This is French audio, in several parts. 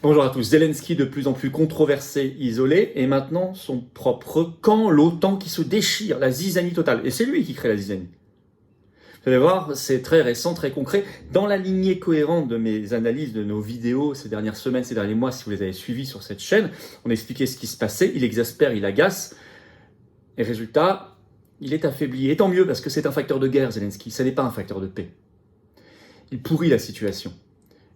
Bonjour à tous. Zelensky de plus en plus controversé, isolé, et maintenant son propre camp, l'OTAN qui se déchire, la zizanie totale. Et c'est lui qui crée la zizanie. Vous allez voir, c'est très récent, très concret. Dans la lignée cohérente de mes analyses, de nos vidéos ces dernières semaines, ces derniers mois, si vous les avez suivis sur cette chaîne, on expliquait ce qui se passait, il exaspère, il agace, et résultat, il est affaibli. Et tant mieux, parce que c'est un facteur de guerre, Zelensky, ça n'est pas un facteur de paix. Il pourrit la situation.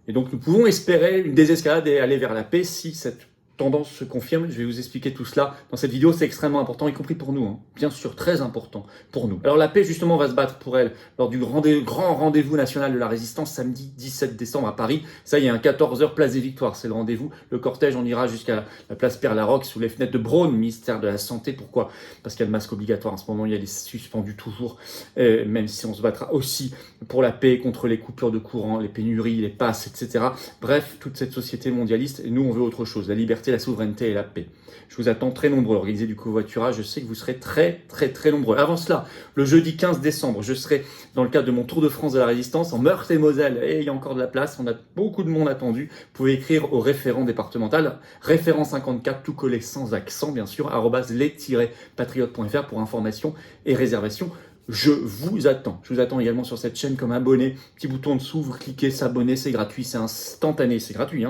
Et donc nous pouvons espérer une désescalade et aller vers la paix si cette tendance se confirme. Je vais vous expliquer tout cela dans cette vidéo, c'est extrêmement important, y compris pour nous, bien sûr, très important pour nous. Alors la paix, justement, va se battre pour elle lors du grand rendez-vous national de la résistance, samedi 17 décembre à Paris. Ça y est, 14h, place des Victoires, c'est le rendez-vous. Le cortège, on ira jusqu'à la place Père-Laroque, sous les fenêtres de Braun, ministère de la Santé. Pourquoi? Parce qu'il y a le masque obligatoire en ce moment, il y a les suspendus toujours, même si on se battra aussi pour la paix, contre les coupures de courant, les pénuries, les passes, etc. Bref, toute cette société mondialiste, et nous on veut autre chose, la liberté, la souveraineté et la paix. Je vous attends très nombreux, organisez du covoiturage, je sais que vous serez très nombreux. Avant cela, le jeudi 15 décembre, je serai dans le cadre de mon Tour de France de la Résistance en Meurthe-et-Moselle, et il y a encore de la place, on a beaucoup de monde attendu. Vous pouvez écrire au référent départemental, référent 54, tout collé sans accent bien sûr, @les-patriotes.fr pour information et réservation. Je vous attends. Je vous attends également sur cette chaîne comme abonné. Petit bouton en dessous, vous cliquez s'abonner, c'est gratuit, c'est instantané, c'est gratuit.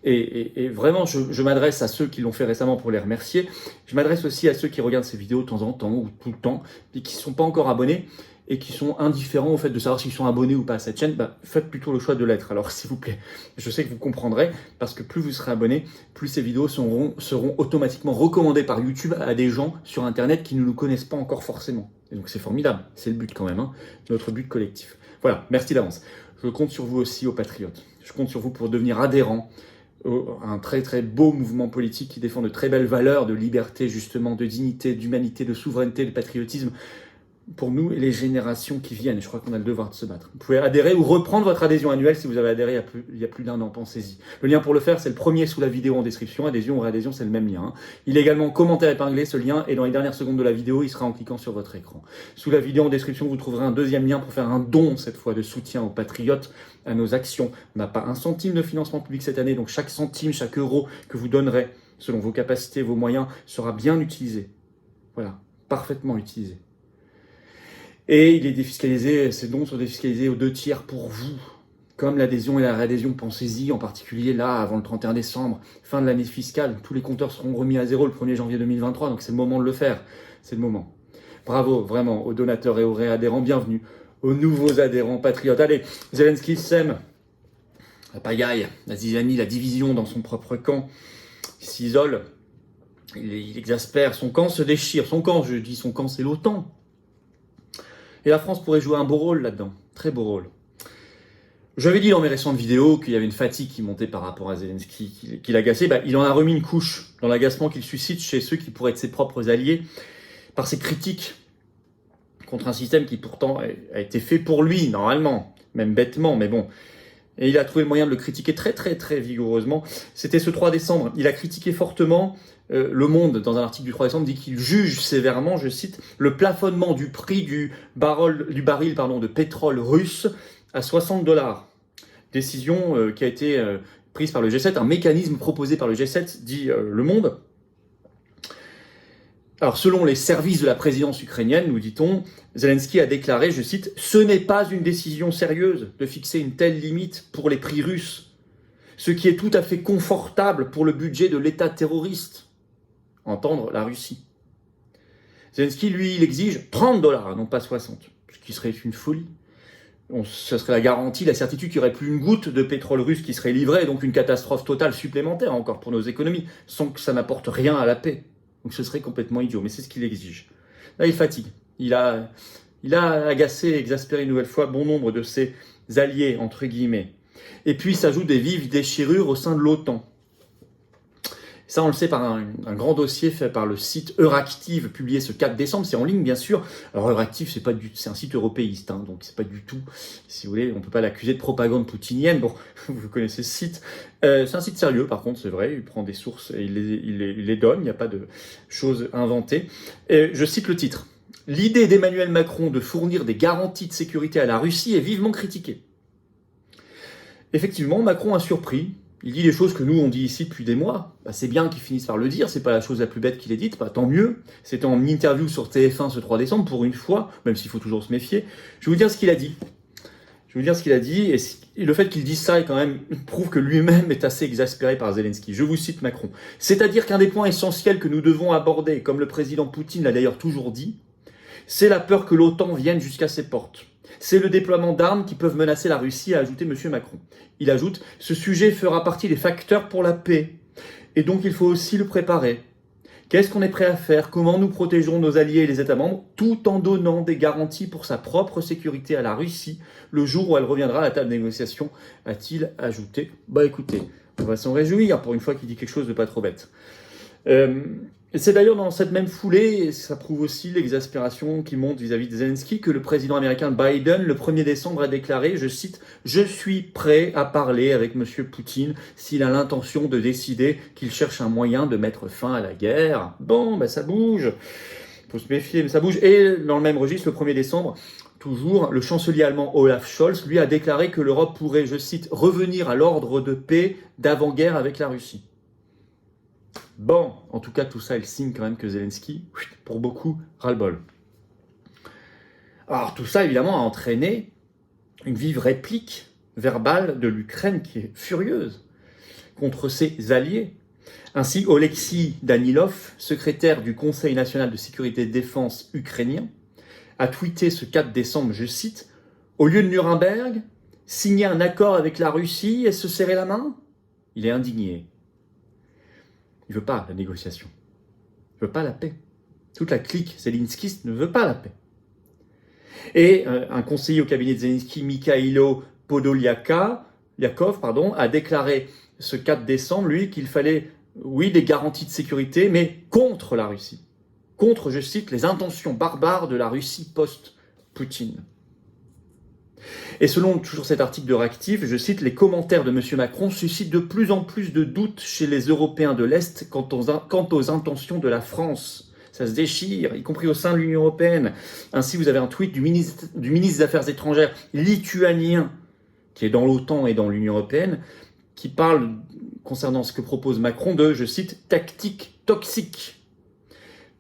Et vraiment, je m'adresse à ceux qui l'ont fait récemment pour les remercier. Je m'adresse aussi à ceux qui regardent ces vidéos de temps en temps ou tout le temps et qui ne sont pas encore abonnés et qui sont indifférents au fait de savoir s'ils sont abonnés ou pas à cette chaîne. Faites plutôt le choix de l'être. Alors s'il vous plaît, je sais que vous comprendrez parce que plus vous serez abonnés, plus ces vidéos seront automatiquement recommandées par YouTube à des gens sur Internet qui ne nous connaissent pas encore forcément. Et donc c'est formidable, c'est le but quand même, notre but collectif. Voilà, merci d'avance. Je compte sur vous aussi, aux patriotes. Je compte sur vous pour devenir adhérents à un très beau mouvement politique qui défend de très belles valeurs de liberté, justement, de dignité, d'humanité, de souveraineté, de patriotisme pour nous et les générations qui viennent. Je crois qu'on a le devoir de se battre. Vous pouvez adhérer ou reprendre votre adhésion annuelle si vous avez adhéré il y a plus d'1 an, pensez-y. Le lien pour le faire, c'est le premier sous la vidéo en description. Adhésion ou réadhésion, c'est le même lien. Il est également commentaire épinglé, ce lien, et dans les dernières secondes de la vidéo, il sera en cliquant sur votre écran. Sous la vidéo en description, vous trouverez un deuxième lien pour faire un don, cette fois, de soutien aux patriotes, à nos actions. On n'a pas un centime de financement public cette année, donc chaque centime, chaque euro que vous donnerez, selon vos capacités, vos moyens, sera bien utilisé. Voilà, parfaitement utilisé. Et il est défiscalisé, ces dons sont défiscalisés aux 2/3 pour vous. Comme l'adhésion et la réadhésion, pensez-y, en particulier là, avant le 31 décembre, fin de l'année fiscale. Tous les compteurs seront remis à zéro le 1er janvier 2023, donc c'est le moment de le faire. C'est le moment. Bravo, vraiment, aux donateurs et aux réadhérents, bienvenue. Aux nouveaux adhérents patriotes. Allez, Zelensky sème la pagaille, la zizanie, la division dans son propre camp. Il s'isole, il exaspère, son camp se déchire. Son camp, je dis son camp, c'est l'OTAN. Et la France pourrait jouer un beau rôle là-dedans, très beau rôle. J'avais dit dans mes récentes vidéos qu'il y avait une fatigue qui montait par rapport à Zelensky, qui l'agaçait. Il en a remis une couche dans l'agacement qu'il suscite chez ceux qui pourraient être ses propres alliés, par ses critiques contre un système qui pourtant a été fait pour lui, normalement, même bêtement, mais bon. Et il a trouvé le moyen de le critiquer très vigoureusement. C'était ce 3 décembre. Il a critiqué fortement Le Monde, dans un article du 3 décembre, dit qu'il juge sévèrement, je cite, le plafonnement du prix du baril de pétrole russe à $60. Décision qui a été prise par le G7, un mécanisme proposé par le G7, dit Le Monde. Alors, selon les services de la présidence ukrainienne, nous dit-on, Zelensky a déclaré, je cite, « Ce n'est pas une décision sérieuse de fixer une telle limite pour les prix russes, ce qui est tout à fait confortable pour le budget de l'État terroriste. » Entendre la Russie. Zelensky, lui, il exige $30, non pas 60, ce qui serait une folie. Ce serait la garantie, la certitude qu'il n'y aurait plus une goutte de pétrole russe qui serait livrée, donc une catastrophe totale supplémentaire encore pour nos économies, sans que ça n'apporte rien à la paix. Donc ce serait complètement idiot, mais c'est ce qu'il exige. Là, il fatigue. Il a agacé, exaspéré une nouvelle fois bon nombre de ses alliés, entre guillemets. Et puis s'ajoutent des vives déchirures au sein de l'OTAN. Ça, on le sait par un grand dossier fait par le site Euractiv, publié ce 4 décembre. C'est en ligne, bien sûr. Alors, Euractiv, c'est un site européiste, donc c'est pas du tout, si vous voulez, on peut pas l'accuser de propagande poutinienne. Bon, vous connaissez ce site. C'est un site sérieux, par contre, c'est vrai. Il prend des sources et il les donne. Il n'y a pas de choses inventées. Et je cite le titre. L'idée d'Emmanuel Macron de fournir des garanties de sécurité à la Russie est vivement critiquée. Effectivement, Macron a surpris Il dit les choses que nous on dit ici depuis des mois. Bah, c'est bien qu'il finisse par le dire, c'est pas la chose la plus bête qu'il ait dite, bah, tant mieux. C'était en interview sur TF1 ce 3 décembre, pour une fois, même s'il faut toujours se méfier. Je vais vous dire ce qu'il a dit. Et le fait qu'il dise ça, quand même, prouve que lui-même est assez exaspéré par Zelensky. Je vous cite Macron. C'est-à-dire qu'un des points essentiels que nous devons aborder, comme le président Poutine l'a d'ailleurs toujours dit, c'est la peur que l'OTAN vienne jusqu'à ses portes. C'est le déploiement d'armes qui peuvent menacer la Russie, a ajouté M. Macron. Il ajoute « Ce sujet fera partie des facteurs pour la paix. Et donc il faut aussi le préparer. Qu'est-ce qu'on est prêt à faire? Comment nous protégeons nos alliés et les États membres tout en donnant des garanties pour sa propre sécurité à la Russie le jour où elle reviendra à la table de négociation ?» a-t-il ajouté. Bah écoutez, on va s'en réjouir pour une fois qu'il dit quelque chose de pas trop bête. Et c'est d'ailleurs dans cette même foulée, et ça prouve aussi l'exaspération qui monte vis-à-vis de Zelensky, que le président américain Biden, le 1er décembre, a déclaré, je cite, « Je suis prêt à parler avec M. Poutine s'il a l'intention de décider qu'il cherche un moyen de mettre fin à la guerre. » Bon, ça bouge. Faut se méfier, mais ça bouge. Et dans le même registre, le 1er décembre, toujours, le chancelier allemand Olaf Scholz, lui, a déclaré que l'Europe pourrait, je cite, « revenir à l'ordre de paix d'avant-guerre avec la Russie. » Bon, en tout cas, tout ça, il signe quand même que Zelensky, pour beaucoup, ras-le-bol. Alors, tout ça, évidemment, a entraîné une vive réplique verbale de l'Ukraine qui est furieuse contre ses alliés. Ainsi, Oleksiy Danilov, secrétaire du Conseil national de sécurité et de défense ukrainien, a tweeté ce 4 décembre, je cite, « Au lieu de Nuremberg, signer un accord avec la Russie et se serrer la main ?» Il est indigné. Il ne veut pas la négociation. Il ne veut pas la paix. Toute la clique zelenskiste ne veut pas la paix. Et un conseiller au cabinet de Zelensky, Mikhailo Podolyak, a déclaré ce 4 décembre, lui, qu'il fallait, oui, des garanties de sécurité, mais contre la Russie. Contre, je cite, les intentions barbares de la Russie post-Poutine. Et selon toujours cet article de Reactive, je cite, les commentaires de M. Macron suscitent de plus en plus de doutes chez les Européens de l'Est quant aux intentions de la France. Ça se déchire, y compris au sein de l'Union européenne. Ainsi, vous avez un tweet du ministre des Affaires étrangères lituanien, qui est dans l'OTAN et dans l'Union européenne, qui parle, concernant ce que propose Macron, de, je cite, tactique toxique.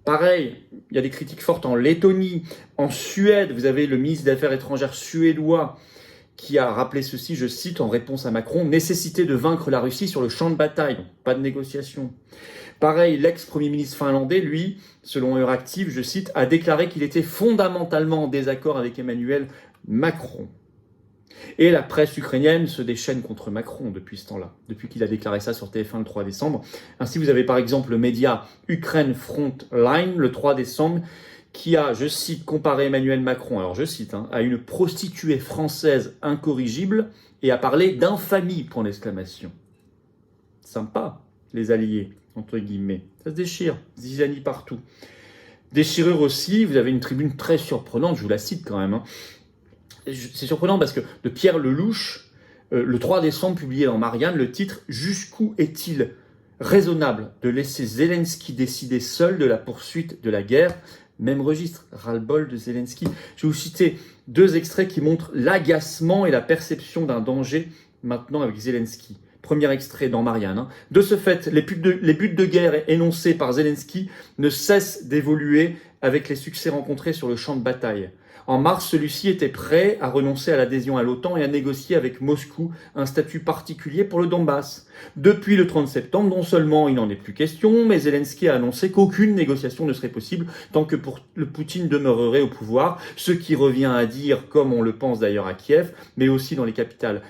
Pareil, il y a des critiques fortes en Lettonie. En Suède, vous avez le ministre des Affaires étrangères suédois qui a rappelé ceci, je cite, en réponse à Macron, « Nécessité de vaincre la Russie sur le champ de bataille. » Donc, pas de négociation. Pareil, l'ex-premier ministre finlandais, lui, selon Euractiv, je cite, a déclaré qu'il était fondamentalement en désaccord avec Emmanuel Macron. Et la presse ukrainienne se déchaîne contre Macron depuis ce temps-là, depuis qu'il a déclaré ça sur TF1 le 3 décembre. Ainsi, vous avez par exemple le média Ukraine Frontline le 3 décembre qui a, je cite, comparé Emmanuel Macron, alors je cite, à une prostituée française incorrigible et a parlé d'infamie, point d'exclamation. Sympa, les alliés, entre guillemets. Ça se déchire, zizanie partout. Déchirure aussi, vous avez une tribune très surprenante, je vous la cite quand même, C'est surprenant parce que de Pierre Lelouch, le 3 décembre, publié dans Marianne, le titre « Jusqu'où est-il raisonnable de laisser Zelensky décider seul de la poursuite de la guerre ?» Même registre, ras-le-bol de Zelensky. Je vais vous citer 2 extraits qui montrent l'agacement et la perception d'un danger maintenant avec Zelensky. Premier extrait dans Marianne. De ce fait, les buts de guerre énoncés par Zelensky ne cessent d'évoluer avec les succès rencontrés sur le champ de bataille. En mars, celui-ci était prêt à renoncer à l'adhésion à l'OTAN et à négocier avec Moscou un statut particulier pour le Donbass. Depuis le 30 septembre, non seulement il n'en est plus question, mais Zelensky a annoncé qu'aucune négociation ne serait possible tant que le Poutine demeurerait au pouvoir, ce qui revient à dire, comme on le pense d'ailleurs à Kiev, mais aussi dans les capitales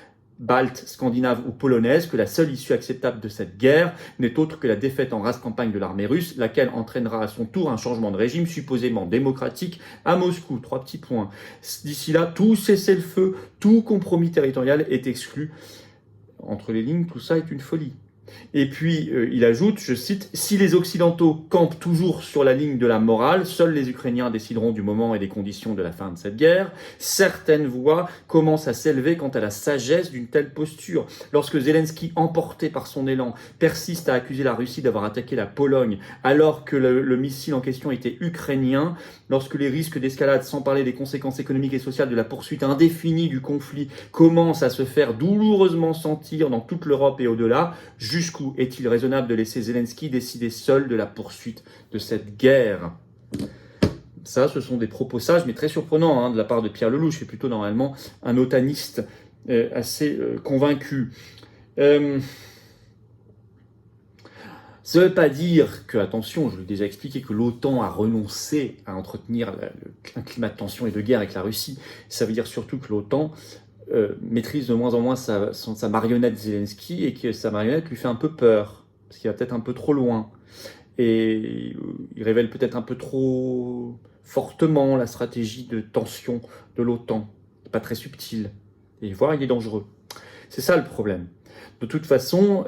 baltes, scandinaves ou polonaises, que la seule issue acceptable de cette guerre n'est autre que la défaite en race campagne de l'armée russe, laquelle entraînera à son tour un changement de régime supposément démocratique à Moscou. 3 petits points. D'ici là, tout cessez-le-feu, tout compromis territorial est exclu. Entre les lignes, tout ça est une folie. Et puis, il ajoute, je cite, « Si les Occidentaux campent toujours sur la ligne de la morale, seuls les Ukrainiens décideront du moment et des conditions de la fin de cette guerre. Certaines voix commencent à s'élever quant à la sagesse d'une telle posture. Lorsque Zelensky, emporté par son élan, persiste à accuser la Russie d'avoir attaqué la Pologne, alors que le missile en question était ukrainien, lorsque les risques d'escalade, sans parler des conséquences économiques et sociales de la poursuite indéfinie du conflit, commencent à se faire douloureusement sentir dans toute l'Europe et au-delà, jusqu'où est-il raisonnable de laisser Zelensky décider seul de la poursuite de cette guerre ?» Ça, ce sont des propos sages, mais très surprenants de la part de Pierre Lelouch, qui est plutôt normalement un otaniste assez convaincu. Ça ne veut pas dire que, attention, je l'ai déjà expliqué, que l'OTAN a renoncé à entretenir un climat de tension et de guerre avec la Russie. Ça veut dire surtout que l'OTAN maîtrise de moins en moins sa marionnette Zelensky et que sa marionnette lui fait un peu peur, parce qu'il va peut-être un peu trop loin. Et il révèle peut-être un peu trop fortement la stratégie de tension de l'OTAN. C'est pas très subtil. Et voire, il est dangereux. C'est ça le problème. De toute façon,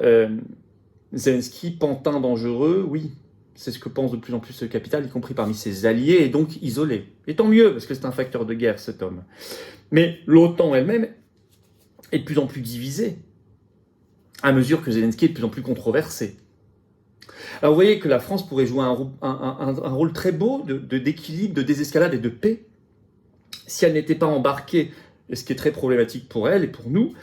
Zelensky, pantin dangereux, oui. C'est ce que pense de plus en plus le capital, y compris parmi ses alliés, et donc isolé. Et tant mieux, parce que c'est un facteur de guerre, cet homme. Mais l'OTAN elle-même est de plus en plus divisée, à mesure que Zelensky est de plus en plus controversé. Alors vous voyez que la France pourrait jouer un rôle très beau d'équilibre, de désescalade et de paix, si elle n'était pas embarquée, ce qui est très problématique pour elle et pour nous,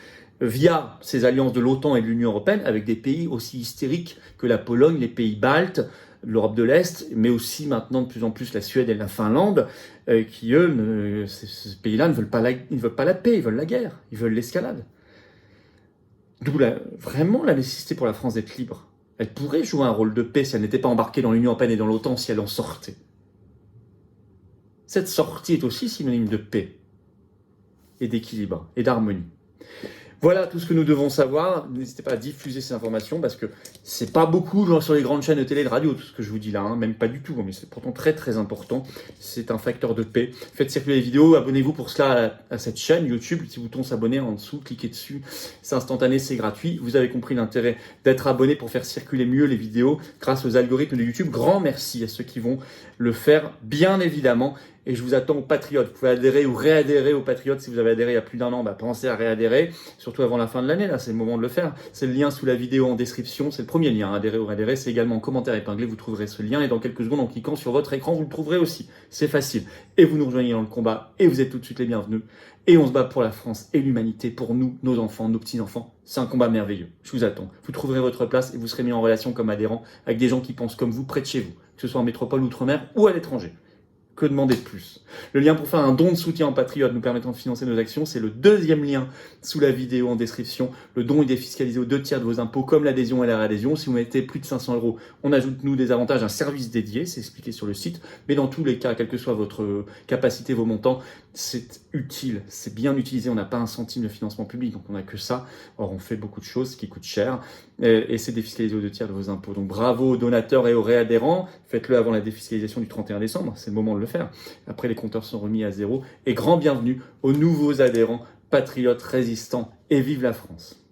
via ces alliances de l'OTAN et de l'Union européenne, avec des pays aussi hystériques que la Pologne, les pays baltes, l'Europe de l'Est, mais aussi maintenant de plus en plus la Suède et la Finlande, qui eux, ces pays-là ne veulent pas la paix, ils veulent la guerre, ils veulent l'escalade. D'où vraiment la nécessité pour la France d'être libre. Elle pourrait jouer un rôle de paix si elle n'était pas embarquée dans l'Union européenne et dans l'OTAN, si elle en sortait. Cette sortie est aussi synonyme de paix, et d'équilibre, et d'harmonie. Voilà tout ce que nous devons savoir. N'hésitez pas à diffuser ces informations parce que c'est pas beaucoup genre sur les grandes chaînes de télé et de radio, tout ce que je vous dis là, même pas du tout, mais c'est pourtant très très important. C'est un facteur de paix. Faites circuler les vidéos, abonnez-vous pour cela à cette chaîne YouTube. Petit bouton s'abonner en dessous, cliquez dessus. C'est instantané, c'est gratuit. Vous avez compris l'intérêt d'être abonné pour faire circuler mieux les vidéos grâce aux algorithmes de YouTube. Grand merci à ceux qui vont le faire, bien évidemment. Et je vous attends aux Patriotes. Vous pouvez adhérer ou réadhérer aux Patriotes. Si vous avez adhéré il y a plus d'1 an, pensez à réadhérer. Surtout avant la fin de l'année, là, c'est le moment de le faire. C'est le lien sous la vidéo en description. C'est le premier lien, adhérer ou réadhérer. C'est également en commentaire épinglé. Vous trouverez ce lien. Et dans quelques secondes, en cliquant sur votre écran, vous le trouverez aussi. C'est facile. Et vous nous rejoignez dans le combat. Et vous êtes tout de suite les bienvenus. Et on se bat pour la France et l'humanité, pour nous, nos enfants, nos petits-enfants. C'est un combat merveilleux. Je vous attends. Vous trouverez votre place et vous serez mis en relation comme adhérent avec des gens qui pensent comme vous près de chez vous, que ce soit en métropole, outre-mer ou à l'étranger. Que demander de plus? Le lien pour faire un don de soutien en Patriote nous permettant de financer nos actions, c'est le deuxième lien sous la vidéo en description. Le don est défiscalisé aux 2/3 de vos impôts, comme l'adhésion et la réadhésion. Si vous mettez plus de 500 €, on ajoute, nous, des avantages, un service dédié, c'est expliqué sur le site. Mais dans tous les cas, quelle que soit votre capacité, vos montants, c'est utile, c'est bien utilisé. On n'a pas un centime de financement public, donc on n'a que ça. Or, on fait beaucoup de choses qui coûtent cher. Et c'est défiscalisé aux 2/3 de vos impôts. Donc bravo aux donateurs et aux réadhérents. Faites-le avant la défiscalisation du 31 décembre, c'est le moment de le faire. Après, les compteurs sont remis à zéro. Et grand bienvenue aux nouveaux adhérents, patriotes, résistants, et vive la France.